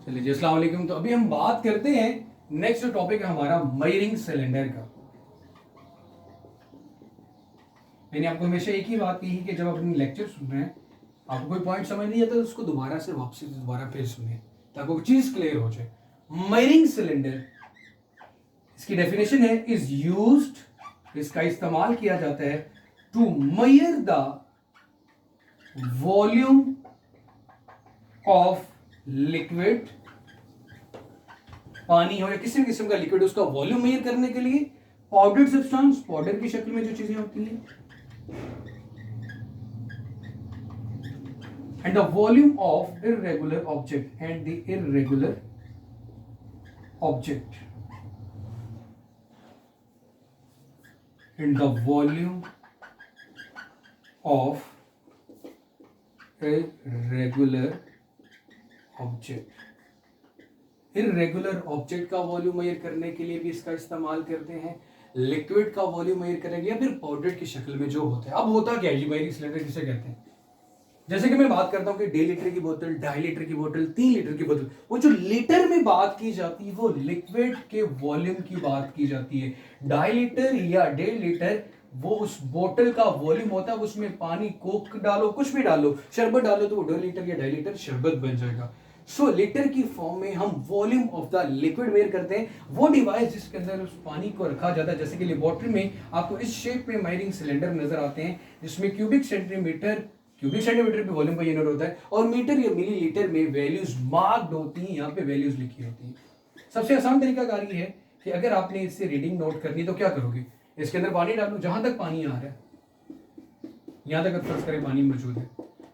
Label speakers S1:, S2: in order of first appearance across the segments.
S1: चलिए जी, अस्सलाम वालेकुम। तो अभी हम बात करते हैं, नेक्स्ट जो टॉपिक है हमारा मेजरिंग सिलेंडर का। मैंने आपको हमेशा एक ही बात कही कि जब आप अपनी लेक्चर सुन रहे हैं, आपको कोई पॉइंट समझ नहीं आता तो उसको दोबारा से वापसी दोबारा फिर सुनिए ताकि वो चीज क्लियर हो जाए। मेजरिंग सिलेंडर, इसकी डेफिनेशन है, इज यूज्ड, इसका इस्तेमाल किया जाता है to measure the volume of liquid, पानी हो या किसी भी किस्म का लिक्विड, उसका वॉल्यूम मेजर करने के लिए। पाउडर्ड सब्सटेंस, पाउडर की शक्ल में जो चीजें होती हैं, and the volume of irregular object, and the irregular object, and the volume of irregular object. Irregular object का वॉल्यूम मेजर करने के लिए भी इसका इस्तेमाल करते हैं, लिक्विड का वॉल्यूम मेजर करने के लिए, या फिर पाउडर की शक्ल में जो होता है। अब होता क्या है, मेजरिंग सिलेंडर किसे कहते हैं? जैसे कि मैं बात करता हूं कि 1.5 लीटर की बोतल, 2.5 लीटर की बोतल, 3 लीटर की बोतल, वो जो लीटर में बात की जाती है वो लिक्विड के वॉल्यूम की बात की जाती है। 2.5 लीटर या 1.5 लीटर वो उस बोतल का वॉल्यूम होता है। उसमें पानी, कोक डालो, कुछ भी डालो, शरबत डालो तो वो 2 लीटर या 2.5 लीटर शरबत बन जाएगा। सो लीटर की फॉर्म में हम volume of the liquid measure करते हैं। वो डिवाइस जिसके अंदर उस पानी को रखा जाता है, जैसे कि लेबोरेटरी में आपको इस शेप में मेजरिंग सिलेंडर नजर आते हैं, जिसमें क्यूबिक सेंटीमीटर पे वॉल्यूम का यूनिट होता है, और मीटर या मिलीलीटर में वैल्यूज मार्क्ड होती हैं, यहाँ पे वैल्यूज लिखी होती हैं। सबसे आसान तरीका कार ये है कि अगर आपने इससे रीडिंग नोट करनी तो क्या करोगे, इसके अंदर पानी डालो, जहां तक पानी आ रहा है, यहां तक फर्ज करें पानी मौजूद है,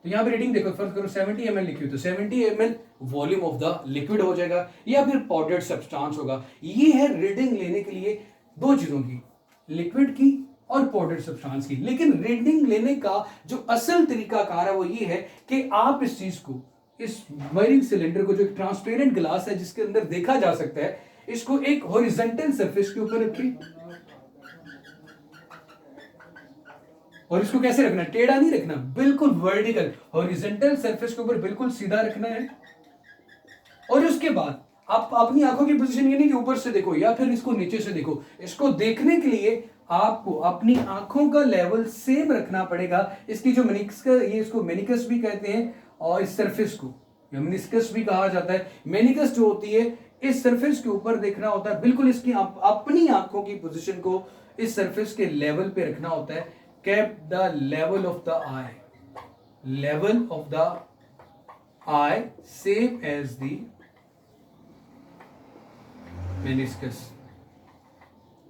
S1: तो यहाँ पे रीडिंग देखो, फर्ज करो 70 ml लिखी हुई, तो 70 ml volume of the liquid हो जाएगा, या फिर पाउडर्ड सब्सटेंस होगा। ये है रीडिंग लेने के लिए दो चीजों की, लिक्विड की और पाउडर्ड सब्सटेंस की। लेकिन रीडिंग लेने का जो असल तरीका कार है वो ये है कि आप इस चीज को, इस मेजरिंग सिलेंडर को, जो एक ट्रांसपेरेंट ग्लास है जिसके अंदर देखा जा सकता है, इसको एक हॉरिजॉन्टल सरफेस के ऊपर रखिए। और इसको कैसे रखना है, टेढ़ा नहीं रखना, बिल्कुल वर्टिकल हॉरिजॉन्टल सरफेस के ऊपर बिल्कुल सीधा रखना है। और उसके बाद आप अपनी आंखों की पोजीशन ये नहीं कि ऊपर से देखो या फिर इसको नीचे से देखो, इसको देखने के लिए आपको अपनी आंखों का लेवल सेम रखना पड़ेगा। इसकी जो मेनिस्कस, ये इसको मेनिकस भी कहते हैं, और इस सरफेस को मेनिस्कस भी कहा जाता है। मेनिकस जो होती है, इस सरफेस के ऊपर देखना होता है, बिल्कुल इसकी अपनी आंखों की पोजीशन को इस सरफेस के लेवल पे रखना होता है। Keep the level of the eye, level of the eye same as the meniscus.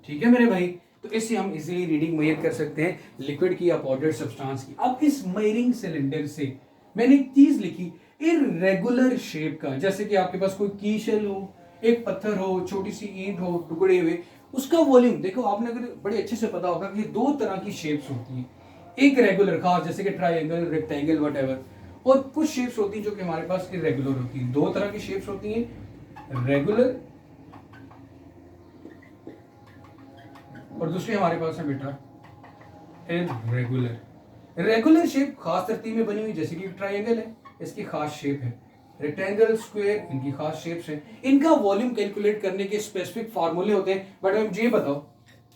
S1: ठीक है मेरे भाई, तो इससे हम इजीली रीडिंग मेजर कर सकते हैं लिक्विड की या पाउडर्ड सब्सटेंस की। अब इस मेजरिंग सिलेंडर से मैंने एक चीज लिखी, इर्रेगुलर शेप का, जैसे कि आपके पास कोई की शेल हो, एक पत्थर हो, छोटी सी ईंट हो टुकड़े हुए, उसका वॉल्यूम देखो। आपने अगर बड़े अच्छे से पता होगा कि दो तरह की शेप्स होती हैं, एक रेगुलर खास जैसे कि ट्राइंगल, रेक्टेंगल, व्हाटएवर, और कुछ शेप्स होती हैं जो कि हमारे पास इरेगुलर होती हैं। दो तरह की शेप्स होती हैं, रेगुलर और दूसरी हमारे पास है बेटा इरेगुलर। रेगुलर शेप खास तरतीब में बनी हुई, जैसे कि ट्राइंगल है, इसकी खास शेप है, रेक्टेंगल, स्क्वायर, इनकी खास शेप्स हैं। इनका वॉल्यूम कैलकुलेट करने के स्पेसिफिक फार्मूले होते हैं। बट हम ये बताओ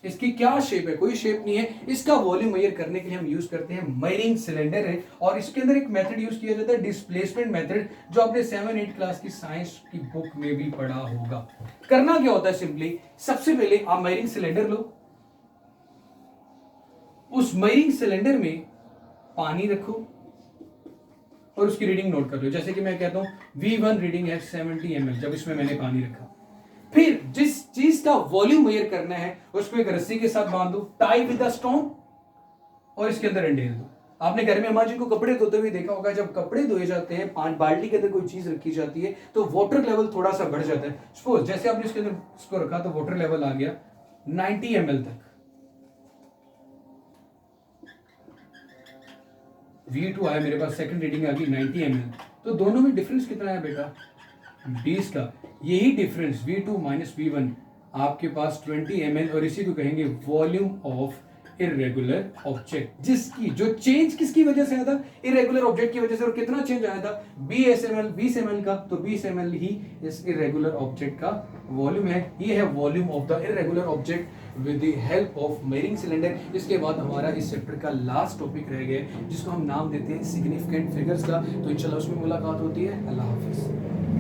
S1: इसकी क्या शेप है, कोई शेप नहीं है। इसका वॉल्यूम मेजर करने के लिए हम यूज करते हैं मेजरिंग सिलेंडर है, और इसके अंदर एक मेथड यूज किया जाता है, डिस्प्लेसमेंट मेथड, जो आपने 7-8 क्लास की साइंस की बुक में भी पढ़ा होगा। करना क्या होता है, सिंपली सबसे पहले आप मेजरिंग सिलेंडर लो, उस मेजरिंग सिलेंडर में पानी रखो और उसकी रीडिंग नोट कर लो। जैसे कि मैं कहता हूं V1 रीडिंग है 70 ml, जब इसमें मैंने पानी रखा। फिर जिस चीज का वॉल्यूम मेजर करना है उसको एक रस्सी के साथ बांध दो, टाई विद अ स्टोन, और इसके अंदर अंडेल दो। आपने घर में अम्मा जी को कपड़े धोते हुए देखा होगा, जब कपड़े धोए जाते हैं, 5 बाल्टी के अंदर कोई चीज रखी जाती है तो वाटर लेवल थोड़ा सा बढ़ जाता है। सपोज जैसे आपने इसके अंदर इसको रखा तो वाटर लेवल आ गया 90 ml तक, V2 आया मेरे पास, सेकंड रीडिंग आ गई 90 ml। तो दोनों में डिफरेंस कितना है बेटा, 20 का। यही डिफरेंस V2 माइनस V1 आपके पास 20 ml, और इसी को कहेंगे वॉल्यूम ऑफ इरेगुलर ऑब्जेक्ट, जिसकी जो चेंज किसकी वजह से आया था, इरेगुलर ऑब्जेक्ट की वजह से। और कितना चेंज आया था, 20 ml का, तो 20 ml ही इस इरेगुलर ऑब्जेक्ट का वॉल्यूम है। ये है volume of the irregular object with the help of measuring cylinder. इसके बाद हमारा इस चैप्टर का लास्ट टॉपिक रह गया जिसको हम नाम देते हैं सिग्निफिकेंट फिगर्स का। तो इंशाल्लाह उसमें मुलाकात होती है। अल्लाह हाफिज।